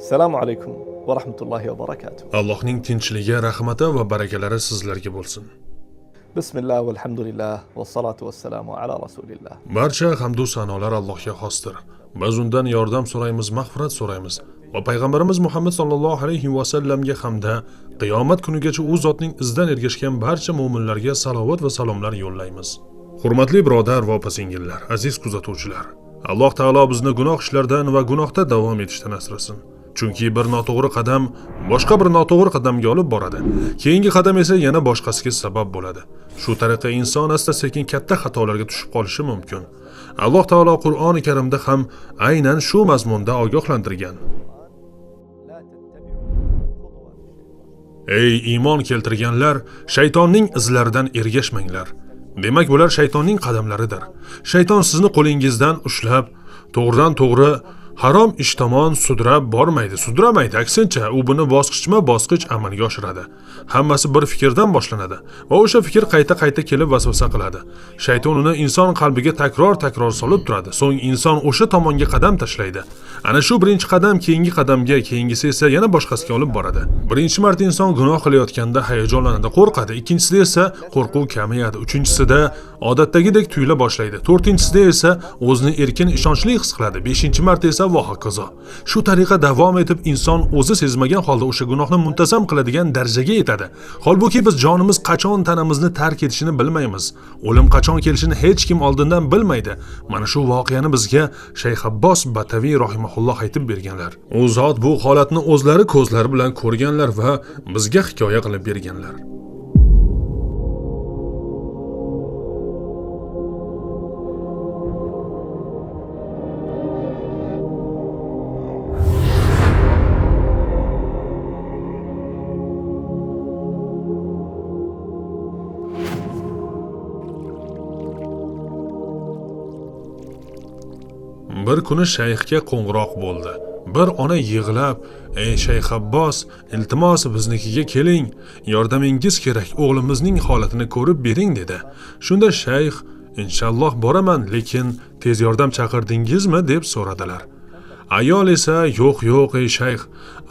Assalomu alaykum va rahmatullohi va barakatuh. Allohning tinchligi, rahmati va barakalari sizlarga bo'lsin. Bismillah va alhamdulillah va salatu vassalamu ala rasulillah. Barcha hamd va sanolar Allohga xosdir. Biz undan yordam so'raymiz, mag'firat so'raymiz va payg'ambarimiz Muhammad sallallohu alayhi va sallamga hamda qiyomat kunigacha u zotning izidan ergashgan barcha mu'minlarga salovat va salomlar yo'llaymiz. Hurmatli birodar va opa-singillar, aziz kuzatuvchilar, Alloh taolo bizni gunoh ishlardan va gunohda davom etishdan asrasin. Chunki bir noto'g'ri qadam boshqa bir noto'g'ri qadamga olib boradi. Keyingi qadam esa yana boshqasiga sabab bo'ladi. Shu tariqa inson asta-sekin katta xatolarga tushib qolishi mumkin. Alloh taolo Qur'oni Karimda ham aynan shu mazmunda ogohlantirgan. Ey iymon keltirganlar, shaytonning izlaridan ergashmanglar. Demak, bular shaytonning qadamlaridir. Shayton sizni qo'lingizdan ushlab, to'g'ridan-to'g'ri harom ish tomon sudramaydi. Aksincha, u buni bosqichma-bosqich amalga oshiradi. Hammasi bir fikrdan boshlanadi va o'sha fikr qayta-qayta kelib vasvasa qiladi. Shayton uni inson qalbiga takror solib turadi. So'ng inson o'sha tomonga qadam tashlaydi. Ana shu birinchi qadam keyingi qadamga, keyingisi esa yana boshqasiga olib boradi. Birinchi marta inson gunoh qilayotganda hayajonlanadi, qo'rqadi. Ikkinchisida esa qo'rquv kamayadi. Uchinchisida odatdagidek tuyula boshlaydi. To'rtinchisida esa o'zini erkin, ishonchli his qiladi. Beshinchi marta esa va hokazo. Shu tariqa davom etib inson o'zi sezmagan holda o'sha gunohni muntazam qiladigan darajaga yetadi. Holbuki biz jonimiz qachon tanamizni tark etishini bilmaymiz. O'lim qachon kelishini hech kim oldindan bilmaydi. Mana shu voqeani bizga Shayx Abbos Bataviy rahimahulloh aytib berganlar. U zot bu holatni o'zlari ko'zlari bilan ko'rganlar va bizga hikoya qilib berganlar. Bir kuni shayxga qo'ng'iroq bo'ldi. Bir ona yig'lab, "Ey Shayx Abbos, iltimos biznikiga keling. Yordamingiz kerak. O'g'limizning holatini ko'rib bering" dedi. Shunda shayx, "Inshaalloh boraman, lekin tez yordam chaqirdingizmi?" deb so'radilar. Ayol esa, "Yo'q, ey shayx.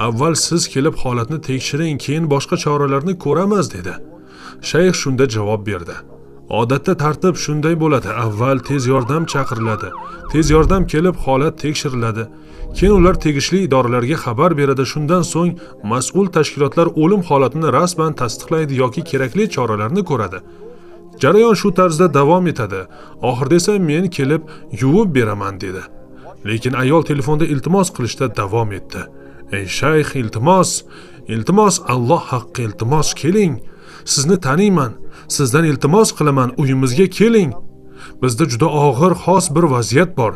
Avval siz kelib holatni tekshiring, keyin boshqa choralarni ko'ramiz" dedi. Shayx shunda javob berdi. Odatda tartib shunday bo'ladi. Avval tez yordam chaqiriladi. Tez yordam kelib holat tekshiriladi. Keyin ular tegishli idoralarga xabar beradi. Shundan so'ng mas'ul tashkilotlar o'lim holatini rasman tasdiqlaydi yoki kerakli choralarni ko'radi. Jarayon shu tarzda davom etadi. Oxirida esa men kelib yuvib beraman dedi. Lekin ayol telefonda iltimos qilishda davom etdi. "Ey shayx, iltimos, Alloh haqqi iltimos keling. Sizni taniyman. Sizdan iltimos qilaman, uyimizga keling. Bizda juda og'ir, xos bir vaziyat bor.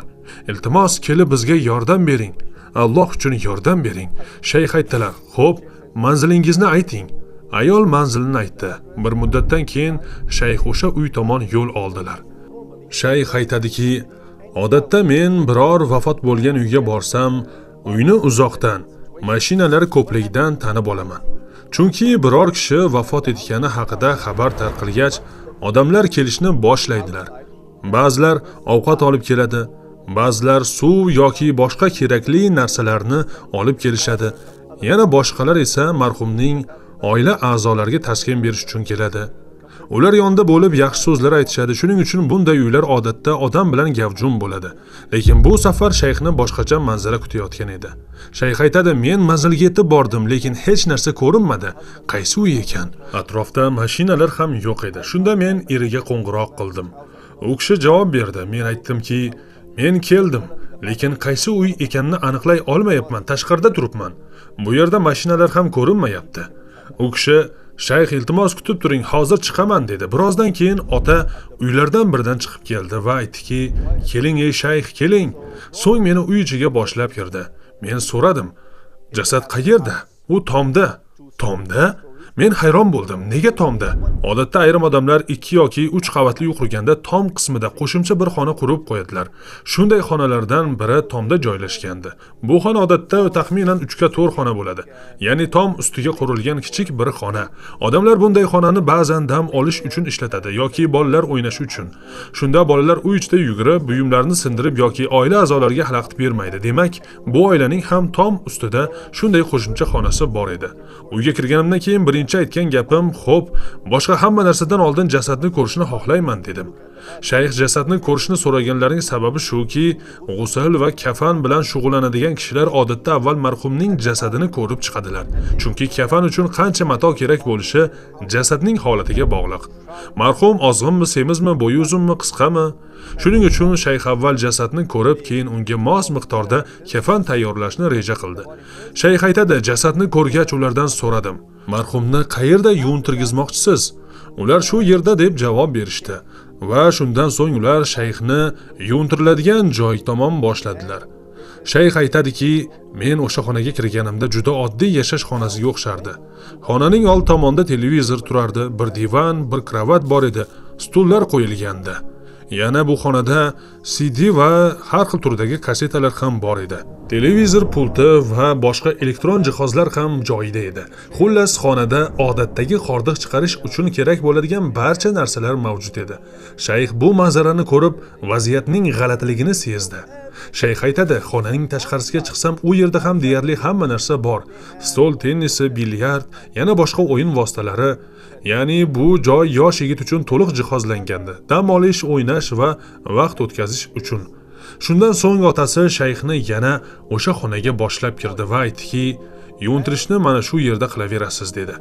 Iltimos kelib bizga yordam bering. Alloh uchun yordam bering." Shayx aytdilar, "Xo'p, manzilingizni ayting." Ayol manzilini aytdi. Bir muddatdan keyin shayx o'sha uy tomon yo'l oldilar. Shayx aytadiki, "Odatda men biror vafot bo'lgan uyga borsam, uyni uzoqdan, mashinalar ko'pligidan tanib olaman. Chunki biror kishi vafot etgani haqida xabar tarqalgach, odamlar kelishni boshlaydilar. Ba'zilar ovqat olib keladi, ba'zilar suv yoki boshqa kerakli narsalarni olib kelishadi. Yana boshqalar esa marhumning oila a'zolariga taskin berish uchun keladi. Ular yonida bo'lib yaxshi so'zlar aytishadi. Shuning uchun bunday uylar odatda odam bilan gavjum bo'ladi. Lekin bu safar shayxni boshqacha manzara kutayotgan edi. Shayx aytadi, "Men manzilga yetib bordim, lekin hech narsa ko'rinmadi. Qaysi uy ekan? Atrofda mashinalar ham yo'q edi. Shunda men eriga qo'ng'iroq qildim. U kishi javob berdi. Men aytdimki, "Men keldim, lekin qaysi uy ekanini aniqlay olmayapman. Tashqarida turibman. Bu yerda mashinalar ham ko'rinmayapti." U kishi, "Shayx, iltimos kutib turing, hozir chiqaman" dedi. Birozdan keyin ota uylardan biridan chiqib keldi va aytdiki, "Keling ey shayx, keling." So'ng meni uy ichiga boshlab kirdi. Men so'radim, "Jasad qayerda?" U "Tomda." "Tomda? Men hayron bo'ldim. Nega tomda? Odatda ayrim odamlar 2 yoki 3 qavatli uy qurganda tom qismida qo'shimcha bir xona qurib qo'yadilar. Shunday xonalardan biri tomda joylashgandi. Bu xona odatda taxminan 3 ga 4 xona bo'ladi. Ya'ni tom ustiga qurilgan kichik bir xona. Odamlar bunday xonani ba'zan dam olish uchun ishlatadi yoki bolalar o'ynashi uchun. Shunda bolalar uy ichida yugurib, buyumlarini sindirib yoki oila a'zolariga xalaqit bermaydi. Demak, bu oilaning ham tom ustida shunday qo'shimcha xonasi bor edi. Uyga kirganimdan keyin birinchi aytgan gapim, "Xo'p, boshqa hamma narsadan oldin jasadni ko'rishni xohlayman" dedim. Shayx jasadni ko'rishni so'raganlarining sababi shuki, g'usl va kafan bilan shug'ullanadigan kishilar odatda avval marhumning jasadini ko'rib chiqadilar. Chunki kafan uchun qancha mato kerak bo'lishi jasadning holatiga bog'liq. Marhum ozg'inmi, semizmi, bo'yi uzunmi, qisqami? Shuning uchun shayx avval jasadni ko'rib, keyin unga mos miqdorda kafan tayyorlashni reja qildi. Shayx aytadi, jasadni ko'rgach ulardan so'radim. Marhumni qayerda yuvintirgizmoqchisiz? Ular shu yerda deb javob berishdi. Va shundan so'ng ular shayxni yuvintiriladigan joy tomon boshladilar. Shayx aytadiki, men o'sha xonaga kirganimda juda oddiy yashash xonasiga o'xshardi. Xonaning old tomonda televizor turardi, bir divan, bir kravat bor edi, stullar qo'yilgandi. Yana bu xonada CD va har xil turdagi kasetalar ham bor edi. Televizor pulti va boshqa elektron jihozlar ham joyida edi. Xullas, xonada odatdagi hordiq chiqarish uchun kerak bo'ladigan barcha narsalar mavjud edi. Shayx bu manzarani ko'rib, vaziyatning g'alatiligini sezdi. Shayx aytadi, xonaning tashqarisiga chiqsam, u yerda ham deyarli hamma narsa bor. Stol tennisi, bilyard, yana boshqa o'yin vositalari. Ya'ni bu joy yosh yigit uchun to'liq jihozlangandi. Dam olish, o'ynash va vaqt o'tkazish uchun. Shundan so'ng otasi shayxni yana o'sha xonaga boshlab kirdi va aytdiki, yuvintirishni mana shu yerda qilaverasiz dedi.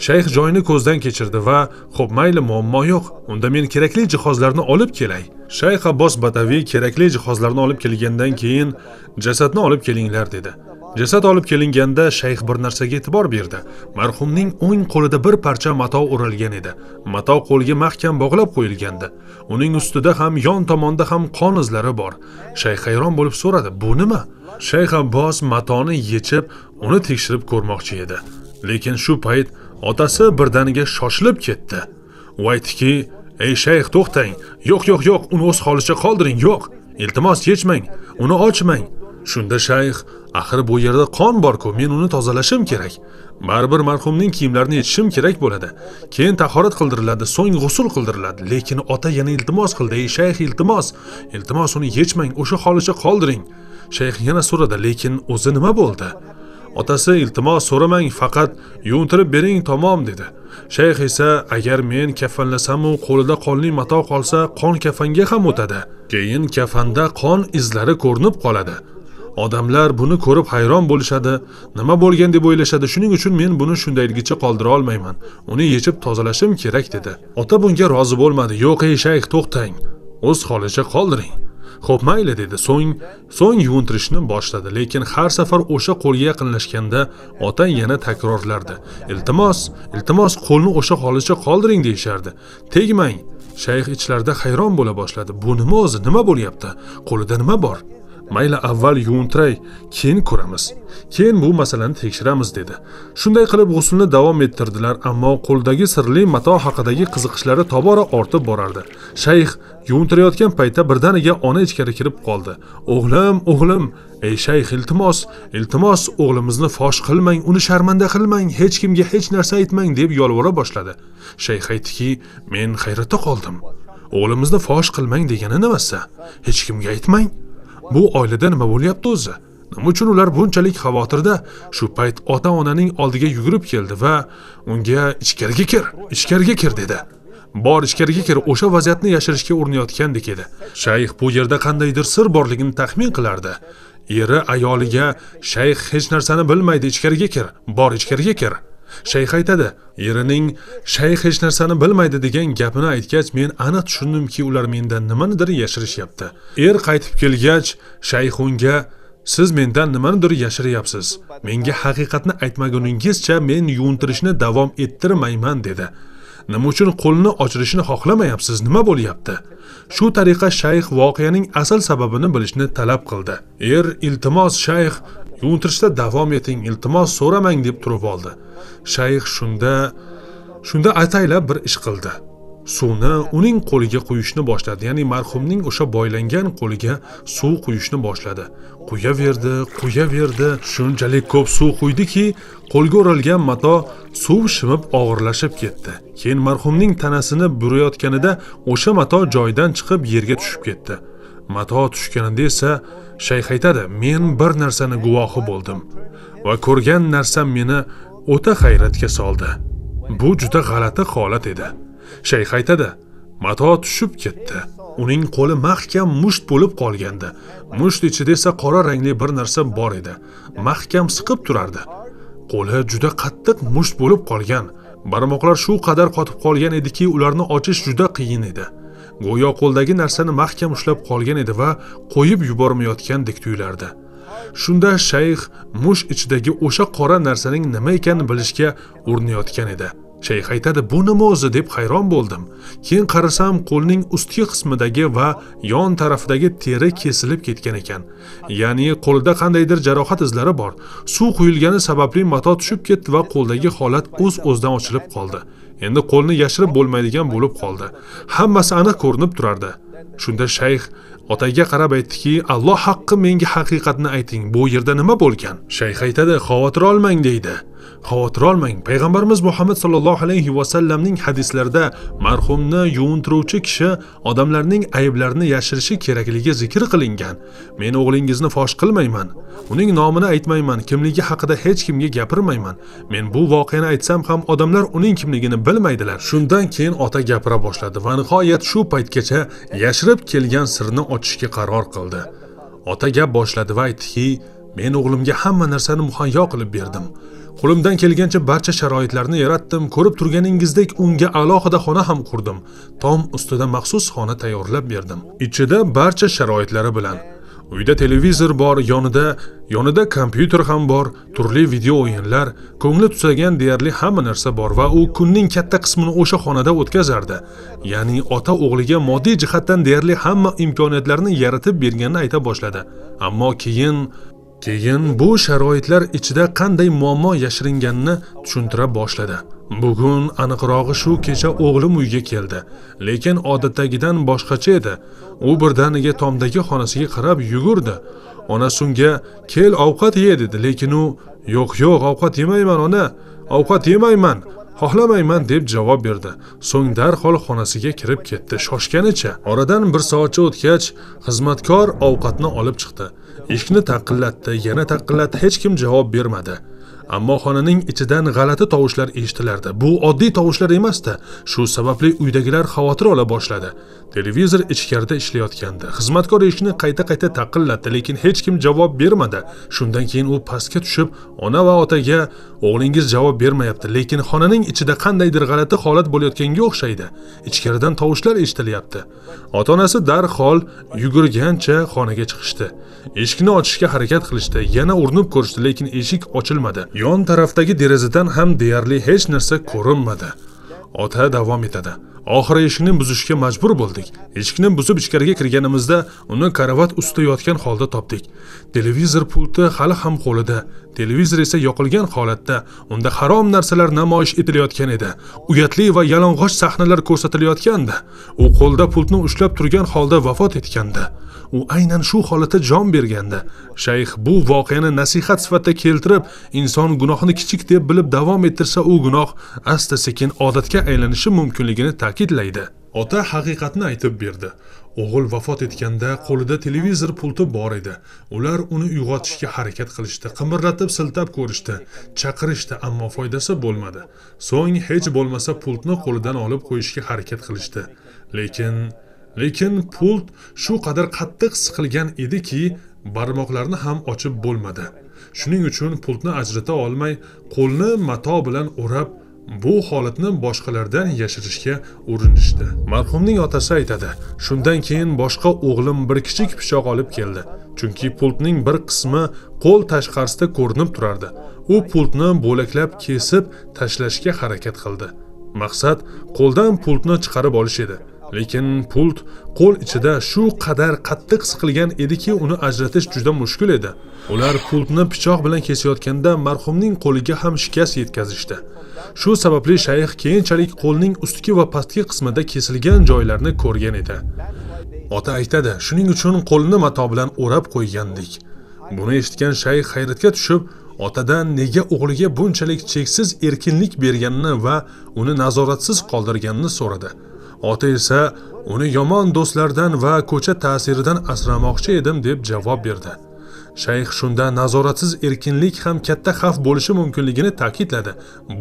Shayx joyni ko'zdan kechirdi va "Xo'p, mayli, muammo yo'q. Unda men kerakli jihozlarni olib kelay." Shayx Abbos Badaviy kerakli jihozlarni olib kelgandan keyin jasadni olib kelinglar dedi. Jasad olib kelinganda shayx bir narsaga e'tibor berdi. Marhumning o'ng qo'lida bir parcha mato o'ralgan edi. Mato qo'lga mahkam bog'lab qo'yilgandi. Uning ustida ham yon tomonda ham qon izlari bor. Shayx hayron bo'lib so'radi, "Bu nima?" Shayx Abbos matoni yechib, uni tekshirib ko'rmoqchi edi. Lekin shu payt otasi birdaniga shoshilib ketdi. U aytdiki, "Ey shayx, to'xtang. Yo'q, uni o'z holicha qoldiring. Yo'q. Iltimos yechmang. Uni ochmang." Shunda shayx, "Axir bu yerda qon bor-ku, men uni tozalashim kerak. Baribir marhumning kiyimlarini yechishim kerak bo'ladi. Keyin tahorat qildiriladi, so'ng g'usl qildiriladi." Lekin ota yana iltimos qildi, "Ey shayx, iltimos uni yechmang, o'sha holicha qoldiring." Shayx yana so'radi, "Lekin o'zi nima bo'ldi?" Otasi, "Iltimos so'ramang, faqat yuvintirib bering, tamom" dedi. Shayx esa, "Agar men kafanlasam u qo'lida qonli mato qolsa, qon kafanga ham o'tadi. Keyin kafanda qon izlari ko'rinib qoladi. Odamlar buni ko'rib hayron bo'lishadi, nima bo'lgan deb o'ylashadi. Shuning uchun men buni shundayligicha qoldira olmayman. Uni yechib tozalashim kerak" dedi. Ota bunga rozi bo'lmadi. "Yo'q, ey shayx, to'xtang. O'z holicha qoldiring." "Xo'p, mayli" dedi. So'ng yuvintirishni boshladi. Lekin har safar o'sha qo'lga yaqinlashganda ota yana takrorlardi. "Iltimos, qo'lni o'sha holicha qoldiring" deyishardi. "Tegmang." Shayx ichlarida hayron bo'la boshladi. "Bu nima o'zi? Nima bo'lyapti? Qo'lida nima bor? Mayli, avval yuvintiray, keyin ko'ramiz. Keyin bu masalani tekshiramiz" dedi. Shunday qilib g'uslni davom ettirdilar, ammo qo'ldagi sirli mato haqidagi qiziqishlari tobora ortib borardi. Shayx yuvintirayotgan paytda birdaniga ona ichkari kirib qoldi. "O'g'lim, ey shayx, iltimos, o'g'limizni fosh qilmang, uni sharmanda qilmang, hech kimga hech narsa aytmang" deb yolvora boshladi. Shayx aytdiki, "Men hayratda qoldim. O'g'limizni fosh qilmang degani nimasi? Hech kimga aytmang? Bu oilada nima bo'lyapti o'zi? Nima uchun ular bunchalik xavotirda?" Shu payt ota-onaning oldiga yugurib keldi va unga "Ichkariga kir" dedi. "Bor, ichkariga kir", o'sha vaziyatni yashirishga urinayotgandek edi. Shayx bu yerda qandaydir sir borligini taxmin qilardi. Eri ayoliga, "Shayx hech narsani bilmaydi, ichkariga kir. Bor, ichkariga kir." Shayx aytadi, erining "Shayx hech narsani bilmaydi" degan gapini aytgach, men aniq tushundimki, ular mendan nimanidir yashirishyapti. Qaytib kelgach, shayx unga "Siz mendan nimanidir yashiryapsiz. Menga haqiqatni aytmaguningizcha men yuvintirishni davom ettirmayman" dedi. "Nima uchun qo'lni ochirishni xohlamayapsiz? Nima bo'lyapti?" Shu tariqa shayx voqeaning asl sababini bilishni talab qildi. "Iltimos shayx, Yuvintirishda davom eting, iltimos so'ramang deb turib oldi. Shayx shunda ataylab bir ish qildi. Suvni uning qo'liga quyishni boshladi, ya'ni marhumning o'sha boylangan qo'liga suv quyishni boshladi. Quyaverdi, shunchalik ko'p suv quydiki, qo'lga o'ralgan mato suv shimib og'irlashib ketdi. Keyin marhumning tanasini burayotganida o'sha mato joyidan chiqib yerga tushib ketdi. Mato tushganida esa shayx aytadi: "Men bir narsani guvohi bo'ldim va ko'rgan narsam meni o'ta hayratga soldi. Bu juda g'alati holat edi." Shayx aytadi: "Mato tushib ketdi. Uning qo'li mahkam musht bo'lib qolgandi. Musht ichida esa qora rangli bir narsa bor edi. Mahkam siqib turardi. Qo'li juda qattiq musht bo'lib qolgan. Barmoqlar shu qadar qotib qolgan ediki, ularni ochish juda qiyin edi. Go'yo qo'ldagi narsani mahkam ushlab qolgan edi va qo'yib yubormayotgandek tuyulardi." Shunda shayx musht ichidagi o'sha qora narsaning nima ekanini bilishga urinayotgan edi. Shayx aytadi: "Bu nima o'zi?" deb hayron bo'ldim. Keyin qarasam, qo'lning ustki qismidagi va yon tarafidagi teri kesilib ketgan ekan. Ya'ni qo'lida qandaydir jarohat izlari bor. Suv quyilgani sababli mato tushib ketdi va qo'ldagi holat o'z-o'zidan ochilib qoldi. Endi qo'lni yashirib bo'lmaydigan bo'lib qoldi. Hammasi aniq ko'rinib turardi. Shunda shayx otaga qarab aytdiki: "Alloh haqqi menga haqiqatni ayting. Bu yerda nima bo'lgan?" Shayx aytadi: "Xavotir olmang" deydi. Xavotir olmang. Payg'ambarimiz Muhammad sallallohu alayhi va sallamning hadislarida marhumni yuvintiruvchi kishi odamlarning ayblarini yashirishi kerakligi zikr qilingan. Men o'g'lingizni fosh qilmayman. Uning nomini aytmayman, kimligi haqida hech kimga gapirmayman. Men bu voqeani aytsam ham odamlar uning kimligini bilmaydilar. Shundan keyin ota gapira boshladi va nihoyat shu paytgacha yashirib kelgan sirni ochishga qaror qildi. Ota gap boshladi va aytdiki: "Men o'g'limga hamma narsani muhayyo qilib berdim. Qo'limdan kelgancha barcha sharoitlarni yaratdim. Ko'rib turganingizdek unga alohida xona ham qurdim. Tom ustida maxsus xona tayyorlab berdim. Ichida barcha sharoitlari bilan. Uyda televizor bor, yonida kompyuter ham bor, turli video o'yinlar, ko'ngli tusagan deyarli hamma narsa bor va u kunning katta qismini o'sha xonada o'tkazardi." Ya'ni ota o'g'liga moddiy jihatdan deyarli hamma imkoniyatlarni yaratib berganini ayta boshladi. Ammo keyin bu sharoitlar ichida qanday muammo yashiringanini tushuntira boshladi. Bugun aniqrog'i shu kecha o'g'lim uyga keldi, lekin odatdagidan boshqacha edi. U birdaniga tomdagi xonasiga qarab yugurdi. Onasi unga: "Kel, ovqat ye" dedi, lekin u: "Yo'q, ovqat yemayman ona. Ovqat yemayman. Xohlamayman" deb javob berdi. So'ng darhol xonasiga kirib ketdi, shoshganicha. Oradan bir soatcha o'tgach, xizmatkor ovqatni olib chiqdi. Eshikni taqillatdi, yana taqillatdi, hech kim javob bermadi. Ammo xonaning ichidan g'alati tovushlar eshitilardi. Bu oddiy tovushlar emasdi. Shu sababli uydagilar xavotir ola boshladi. Televizor ichkarida ishlayotgandi. Xizmatkor eshikni qayta taqillatdi, lekin hech kim javob bermadi. Shundan keyin u pastga tushib, ona va otaga: "O'g'lingiz javob bermayapti, lekin xonaning ichida qandaydir g'alati holat bo'layotganga o'xshaydi. Ichkaridan tovushlar eshitilyapti." Ota-onasi darhol yugurgancha xonaga chiqishdi. Eshikni ochishga harakat qilishdi, yana urinib ko'rishdi, lekin eshik ochilmadi. Yon tarafdagi derazadan ham deyarli hech narsa ko'rinmadi. Ota davom etadi: "Oxiri eshikni buzishga majbur bo'ldik. Eshikni buzib ichkariga kirganimizda uni karavot ustida yotgan holda topdik. Televizor pulti hali ham qo'lida. Televizor esa yoqilgan holatda. Unda harom narsalar namoyish etilayotgan edi. Uyatli va yalang'och sahnalar ko'rsatilayotgandi. U qo'lda pultni ushlab turgan holda vafot etgandi. U aynan shu holatda jon bergandi." Shayx bu voqeani nasihat sifatida keltirib, inson gunohni kichik deb bilib davom ettirsa, u gunoh asta-sekin odatga aylanishi mumkinligini ta'kidlaydi. Ota haqiqatni aytib berdi. O'g'il vafot etganda qo'lida televizor pulti bor edi. Ular uni uyg'otishga harakat qilishdi, qimirlatib siltab ko'rishdi, chaqirishdi, ammo foydasi bo'lmadi. So'ng hech bo'lmasa pultni qo'lidan olib qo'yishga harakat qilishdi. Lekin pult shu qadar qattiq siqilgan ediki, barmoqlarni ham ochib bo'lmadi. Shuning uchun pultni ajrata olmay, qo'lni mato bilan o'rab, bu holatni boshqalardan yashirishga urinishdi. Marhumning otasi aytadi: "Shundan keyin boshqa o'g'lim bir kichik pichoq olib keldi. Chunki pultning bir qismi qo'l tashqarisida ko'rinib turardi. U pultni bo'laklab kesib tashlashga harakat qildi. Maqsad qo'ldan pultni chiqarib olish edi. Lekin pult qo'l ichida shu qadar qattiq siqilgan ediki, uni ajratish juda mushkul edi. Ular pultni pichoq bilan kesayotganda marhumning qo'liga ham shikast yetkazishdi. Shu sababli shayx keyinchalik qo'lning ustki va pastki qismida kesilgan joylarni ko'rgan edi. Ota aytadi, shuning uchun qo'lni mato bilan o'rab qo'ygandik. Buni eshitgan shayx hayratga tushib, otadan nega o'g'liga bunchalik cheksiz erkinlik berganini va uni nazoratsiz qoldirganini so'radi. Ota esa uni yomon do'stlardan va ko'cha ta'siridan asramoqchi edim deb javob berdi. Shayx shunda nazoratsiz erkinlik ham katta xavf bo'lishi mumkinligini ta'kidladi.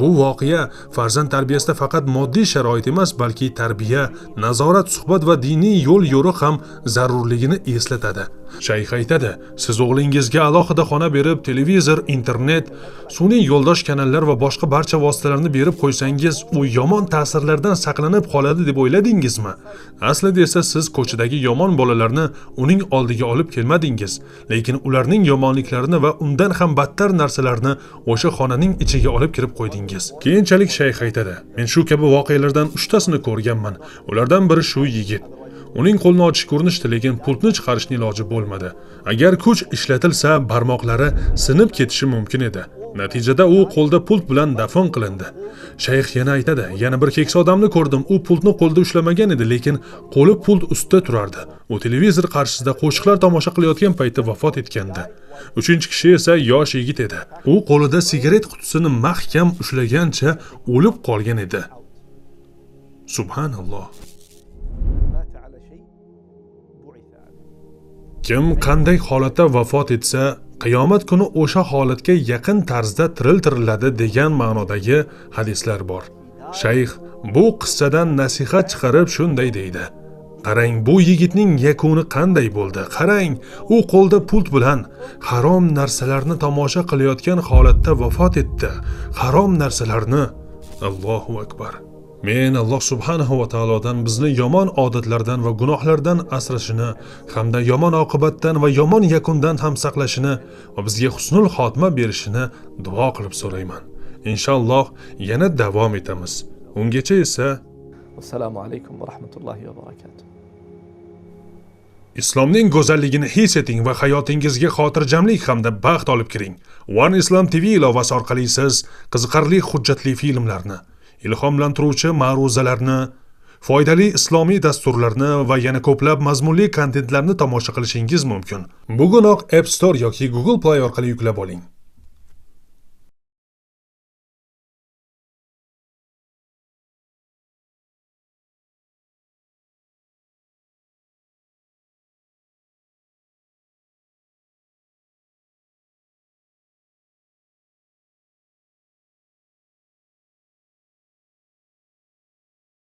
Bu voqea farzand tarbiyasida faqat moddiy sharoit emas, balki tarbiya, nazorat, suhbat va diniy yo'l-yo'riq ham zarurligini eslatadi. Shayx aytadi, siz o'g'lingizga alohida xona berib, televizor, internet, sun'iy yo'ldosh kanallar va boshqa barcha vositalarni berib qo'ysangiz, u yomon ta'sirlardan saqlanib qoladi deb o'yladingizmi? Aslida esa siz ko'chadagi yomon bolalarni uning oldiga olib kelmadingiz, lekin ularning yomonliklarini va undan ham battar narsalarni o'sha xonaning ichiga olib kirib qo'ydingiz. Keyinchalik shayx aytadi, men shu kabi voqealardan 3 tasini ko'rganman. Ulardan biri shu yigit. Uning qo'lni ochish ko'rinishdi, lekin pultni chiqarishning iloji bo'lmadi. Agar kuch ishlatilsa, barmoqlari sinib ketishi mumkin edi. Natijada u qo'lda pult bilan dafn qilindi. Shayx yana aytadi, yana bir keksa odamni ko'rdim. U pultni qo'lda ushlamagan edi, lekin qo'li pult ustida turardi. U televizor qarshisida qo'shiqlar tomosha qilayotgan paytda vafot etgandi. 3-kishi esa yosh yigit edi. U qo'lida sigaret qutisini mahkam ushlagancha o'lib qolgan edi. Subhanalloh. Kim qanday holatda vafot etsa, qiyomat kuni o'sha holatga yaqin tarzda tiriladi degan ma'nodagi hadislar bor. Shayx bu qissadan nasihat chiqarib shunday deydi. Qarang, bu yigitning yakuni qanday bo'ldi? Qarang, u qo'lda pult bilan harom narsalarni tomosha qilayotgan holatda vafot etdi. Harom narsalarni. Allohu akbar. Men Alloh subhanahu va taolodan bizni yomon odatlardan va gunohlardan asrashini, hamda yomon oqibatdan va yomon yakundan ham saqlashini va bizga husnul xotima berishini duo qilib so'rayman. Inshaalloh yana davom etamiz. Ungacha esa Assalomu alaykum va rahmatullohi va barakatuh. Islomning go'zalligini his eting va hayotingizga xotirjamlik hamda baxt olib kiring. One Islam TV ilovasi orqali siz qiziqarli hujjatli filmlarni, ilhomlantiruvchi ma'ruzalarni, foydali islomiy dasturlarni va yana ko'plab mazmunli kontentlarni tomosha qilishingiz mumkin. Bugunoq App Store yoki Google Play orqali yuklab oling.